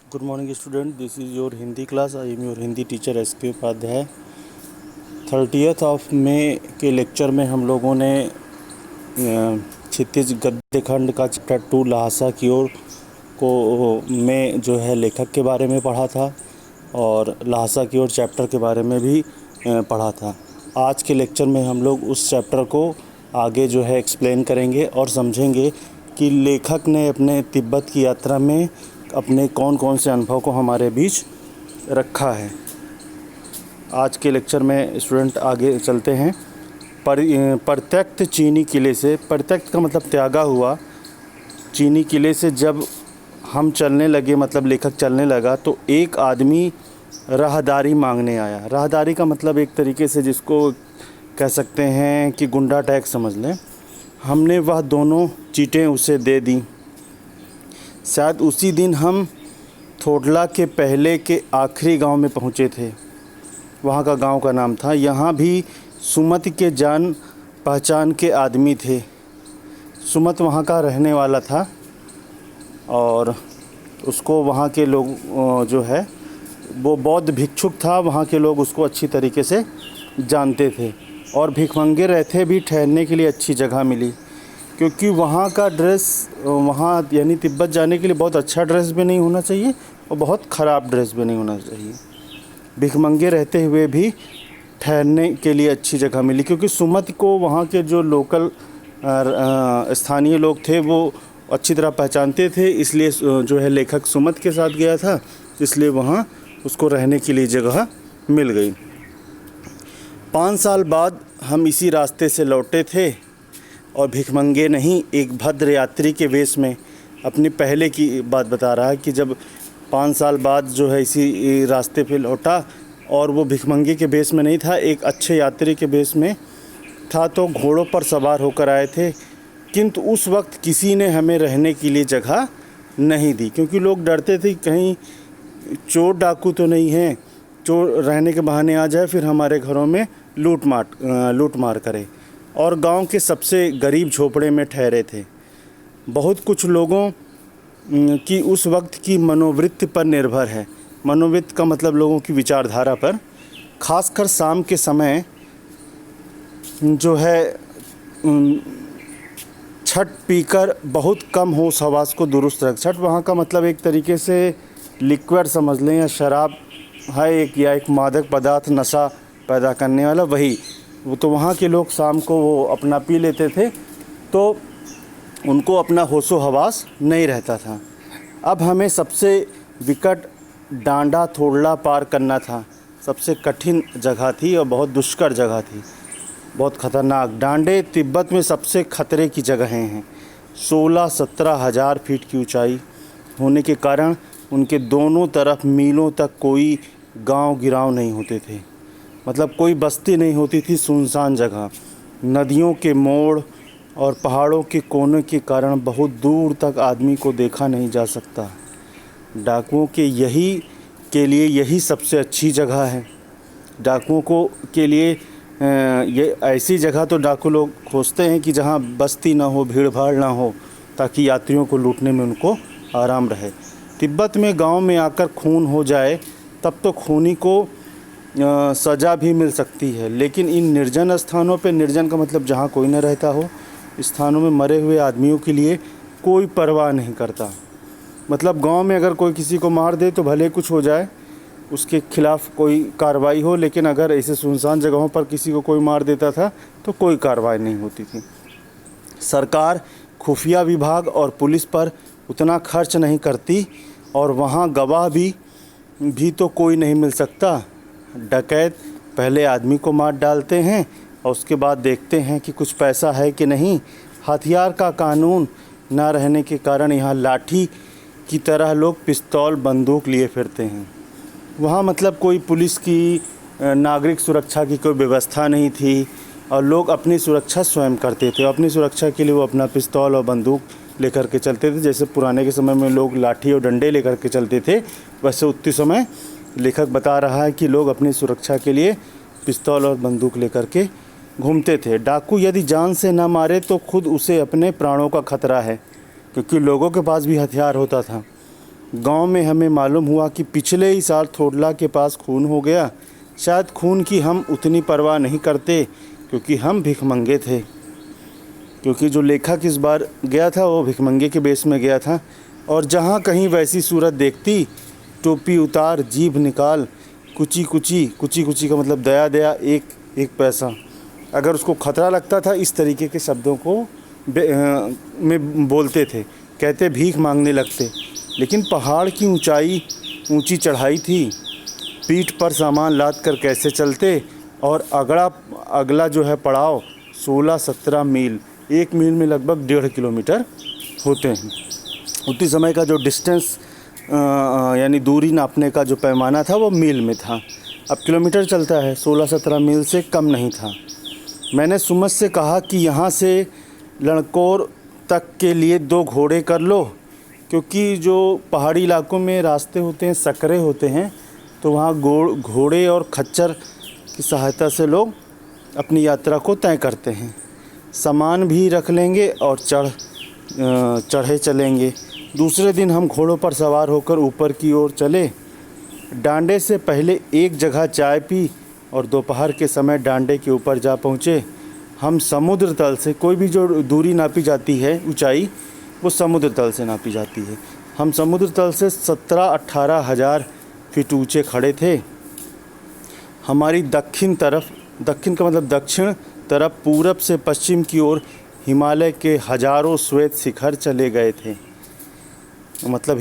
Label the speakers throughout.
Speaker 1: Good morning student, this is your Hindi class. I am your Hindi teacher SP Upadhyay. 30 of May के lecture में हम लोगों ने क्षितिज गद्य खंड का चैप्टर 2 ल्हासा की ओर को में जो है लेखक के बारे में पढ़ा था और ल्हासा की ओर चैप्टर के बारे में भी पढ़ा था। आज के लेक्चर में हम लोग उस चैप्टर को आगे जो है एक्सप्लेन करेंगे और समझेंगे कि लेखक ने अपने तिब्बत की यात्रा में अपने कौन कौन से अनुभव को हमारे बीच रखा है। आज के लेक्चर में स्टूडेंट आगे चलते हैं। प्रत्यक्त चीनी किले से, प्रत्यक्त का मतलब त्यागा हुआ, चीनी किले से जब हम चलने लगे, मतलब लेखक चलने लगा, तो एक आदमी राहदारी मांगने आया। राहदारी का मतलब एक तरीके से जिसको कह सकते हैं कि गुंडा टैक्स समझ लें। हमने वह दोनों चीटें उसे दे दी। शायद उसी दिन हम थोडला के पहले के आखिरी गांव में पहुंचे थे। वहां का गांव का नाम था। यहाँ भी सुमत के जान पहचान के आदमी थे। सुमत वहाँ का रहने वाला था और उसको वहाँ के लोग जो है वो बौद्ध भिक्षुक था। वहाँ के लोग उसको अच्छी तरीके से जानते थे और भिखमंगे रहते भी ठहरने के लिए अच्छी जगह मिली, क्योंकि वहाँ का ड्रेस, वहाँ यानी तिब्बत जाने के लिए बहुत अच्छा ड्रेस भी नहीं होना चाहिए और बहुत ख़राब ड्रेस भी नहीं होना चाहिए। भिखमंगे रहते हुए भी ठहरने के लिए अच्छी जगह मिली, क्योंकि सुमत को वहाँ के जो लोकल स्थानीय लोग थे वो अच्छी तरह पहचानते थे। इसलिए जो है लेखक सुमत के साथ गया था, इसलिए वहाँ उसको रहने के लिए जगह मिल गई। 5 साल बाद हम इसी रास्ते से लौटे थे और भिखमंगे नहीं, एक भद्र यात्री के वेश में। अपनी पहले की बात बता रहा है कि जब 5 साल बाद जो है इसी रास्ते पे लौटा और वो भिखमंगे के वेश में नहीं था, एक अच्छे यात्री के वेश में था। तो घोड़ों पर सवार होकर आए थे, किंतु उस वक्त किसी ने हमें रहने के लिए जगह नहीं दी, क्योंकि लोग डरते थे कहीं चोर डाकू तो नहीं है, चोर रहने के बहाने आ जाए फिर हमारे घरों में लूट मार करे। और गांव के सबसे गरीब झोपड़े में ठहरे थे। बहुत कुछ लोगों की उस वक्त की मनोवृत्ति पर निर्भर है। मनोवृत्ति का मतलब लोगों की विचारधारा पर। खासकर शाम के समय जो है छठ पीकर बहुत कम होश हवास को दुरुस्त रख। छठ वहाँ का मतलब एक तरीके से लिक्विड समझ लें या शराब है, एक मादक पदार्थ, नशा पैदा करने वाला, वही वो। तो वहाँ के लोग शाम को वो अपना पी लेते थे, तो उनको अपना होशो हवास नहीं रहता था। अब हमें सबसे विकट डांडा थोडला पार करना था। सबसे कठिन जगह थी और बहुत दुष्कर जगह थी, बहुत ख़तरनाक। डांडे तिब्बत में सबसे खतरे की जगहें हैं। 16-17 हज़ार फीट की ऊंचाई होने के कारण उनके दोनों तरफ मीलों तक कोई गांव गिराव नहीं होते थे, मतलब कोई बस्ती नहीं होती थी। सुनसान जगह, नदियों के मोड़ और पहाड़ों के कोने के कारण बहुत दूर तक आदमी को देखा नहीं जा सकता। डाकुओं के लिए यही सबसे अच्छी जगह है। डाकुओं को के लिए ये ऐसी जगह तो डाकू लोग खोजते हैं कि जहाँ बस्ती ना हो, भीड़ भाड़ ना हो, ताकि यात्रियों को लूटने में उनको आराम रहे। तिब्बत में गांव में आकर खून हो जाए तब तो खूनी को सज़ा भी मिल सकती है, लेकिन इन निर्जन स्थानों पे, निर्जन का मतलब जहाँ कोई न रहता हो, स्थानों में मरे हुए आदमियों के लिए कोई परवाह नहीं करता। मतलब गांव में अगर कोई किसी को मार दे तो भले कुछ हो जाए, उसके खिलाफ़ कोई कार्रवाई हो, लेकिन अगर ऐसे सुनसान जगहों पर किसी को कोई मार देता था तो कोई कार्रवाई नहीं होती थी। सरकार खुफिया विभाग और पुलिस पर उतना खर्च नहीं करती और वहाँ गवाह भी तो कोई नहीं मिल सकता। डकैत पहले आदमी को मार डालते हैं और उसके बाद देखते हैं कि कुछ पैसा है कि नहीं। हथियार का कानून ना रहने के कारण यहाँ लाठी की तरह लोग पिस्तौल बंदूक लिए फिरते हैं। वहाँ मतलब कोई पुलिस की, नागरिक सुरक्षा की कोई व्यवस्था नहीं थी और लोग अपनी सुरक्षा स्वयं करते थे। अपनी सुरक्षा के लिए वो अपना पिस्तौल और बंदूक लेकर के चलते थे। जैसे पुराने के समय में लोग लाठी और डंडे लेकर के चलते थे, वैसे उतने समय लेखक बता रहा है कि लोग अपनी सुरक्षा के लिए पिस्तौल और बंदूक लेकर के घूमते थे। डाकू यदि जान से न मारे तो खुद उसे अपने प्राणों का खतरा है, क्योंकि लोगों के पास भी हथियार होता था। गांव में हमें मालूम हुआ कि पिछले ही साल थोडला के पास खून हो गया। शायद खून की हम उतनी परवाह नहीं करते क्योंकि हम भिखमंगे थे, क्योंकि जो लेखक इस बार गया था वो भिखमंगे के बेस में गया था। और जहाँ कहीं वैसी सूरत देखती, टोपी उतार, जीभ निकाल, कुची कुची, कुची कुची का मतलब दया दया, एक एक पैसा, अगर उसको खतरा लगता था इस तरीके के शब्दों को में बोलते थे, कहते भीख मांगने लगते। लेकिन पहाड़ की ऊंची चढ़ाई थी, पीठ पर सामान लाद कर कैसे चलते। और अगला जो है पड़ाव 16-17 मील, 1 मील में लगभग 1.5 किलोमीटर होते हैं। उतनी समय का जो डिस्टेंस यानी दूरी नापने का जो पैमाना था वो मील में था, अब किलोमीटर चलता है। 16-17 मील से कम नहीं था। मैंने सुमत से कहा कि यहाँ से लड़कोर तक के लिए 2 घोड़े कर लो, क्योंकि जो पहाड़ी इलाकों में रास्ते होते हैं सकरे होते हैं, तो वहाँ घोड़े और खच्चर की सहायता से लोग अपनी यात्रा को तय करते हैं। सामान भी रख लेंगे और चढ़े चलेंगे। दूसरे दिन हम घोड़ों पर सवार होकर ऊपर की ओर चले। डांडे से पहले एक जगह चाय पी और दोपहर के समय डांडे के ऊपर जा पहुँचे। हम समुद्र तल से, कोई भी जो दूरी नापी जाती है ऊंचाई, वो समुद्र तल से नापी जाती है। हम समुद्र तल से 17-18 हज़ार फीट ऊँचे खड़े थे। हमारी दक्षिण का मतलब दक्षिण तरफ पूरब से पश्चिम की ओर हिमालय के हजारों श्वेत शिखर चले गए थे। मतलब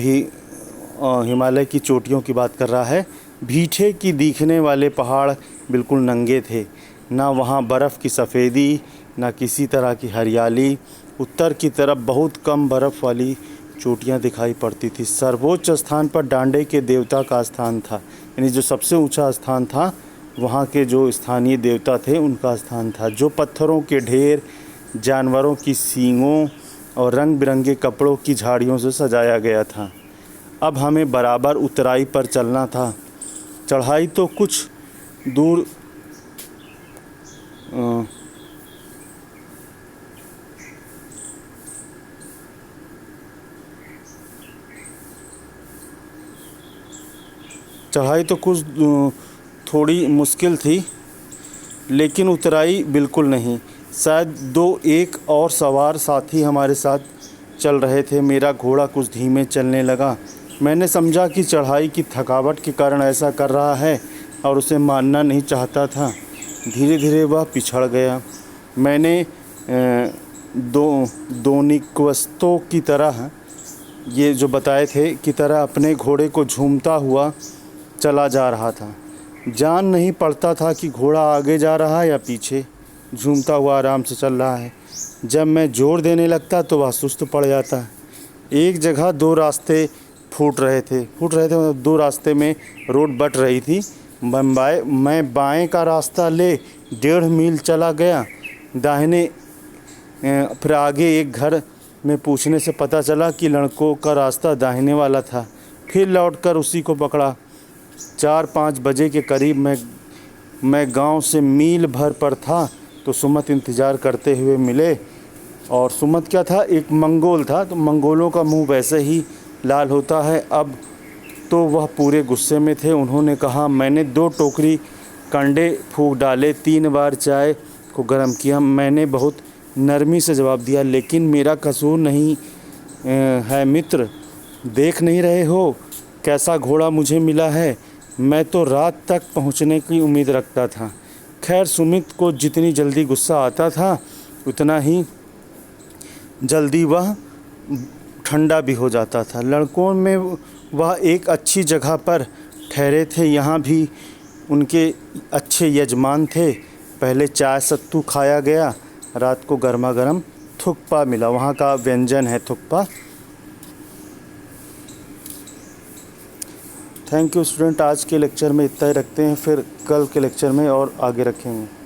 Speaker 1: हिमालय की चोटियों की बात कर रहा है। भीठे की दिखने वाले पहाड़ बिल्कुल नंगे थे, ना वहाँ बर्फ़ की सफ़ेदी, ना किसी तरह की हरियाली। उत्तर की तरफ बहुत कम बर्फ़ वाली चोटियाँ दिखाई पड़ती थी। सर्वोच्च स्थान पर डांडे के देवता का स्थान था, यानी जो सबसे ऊंचा स्थान था वहाँ के जो स्थानीय देवता थे उनका स्थान था, जो पत्थरों के ढेर, जानवरों की सींगों और रंग बिरंगे कपड़ों की झाड़ियों से सजाया गया था। अब हमें बराबर उतराई पर चलना था। चढ़ाई तो कुछ दूर थोड़ी मुश्किल थी, लेकिन उतराई बिल्कुल नहीं। शायद एक और सवार साथी हमारे साथ चल रहे थे। मेरा घोड़ा कुछ धीमे चलने लगा। मैंने समझा कि चढ़ाई की थकावट के कारण ऐसा कर रहा है और उसे मानना नहीं चाहता था। धीरे धीरे वह पिछड़ गया। मैंने दोनिक्वस्तों की तरह, ये जो बताए थे, की तरह अपने घोड़े को झूमता हुआ चला जा रहा था। जान नहीं पड़ता था कि घोड़ा आगे जा रहा है या पीछे। झूमता हुआ आराम से चल रहा है। जब मैं जोर देने लगता तो वह सुस्त पड़ जाता। एक जगह 2 रास्ते फूट रहे थे, मतलब 2 रास्ते में रोड बट रही थी। मैं बाएं का रास्ता ले 1.5 मील चला गया दाहिने। फिर आगे एक घर में पूछने से पता चला कि लड़कों का रास्ता दाहिने वाला था। फिर लौटकर उसी को पकड़ा। 4-5 बजे के करीब मैं गांव से मील भर पर था तो सुमत इंतज़ार करते हुए मिले। और सुमत क्या था, एक मंगोल था, तो मंगोलों का मुंह वैसे ही लाल होता है। अब तो वह पूरे गुस्से में थे। उन्होंने कहा, मैंने 2 टोकरी कंडे फूंक डाले, 3 बार चाय को गर्म किया। मैंने बहुत नरमी से जवाब दिया, लेकिन मेरा कसूर नहीं है मित्र, देख नहीं रहे हो कैसा घोड़ा मुझे मिला है। मैं तो रात तक पहुंचने की उम्मीद रखता था। खैर, सुमित को जितनी जल्दी गुस्सा आता था उतना ही जल्दी वह ठंडा भी हो जाता था। लड़कों में वह एक अच्छी जगह पर ठहरे थे। यहाँ भी उनके अच्छे यजमान थे। पहले चाय सत्तू खाया गया, रात को गर्मा गर्म थुक्पा मिला। वहाँ का व्यंजन है थुक्पा। थैंक यू स्टूडेंट, आज के लेक्चर में इतना ही रखते हैं, फिर कल के लेक्चर में और आगे रखेंगे।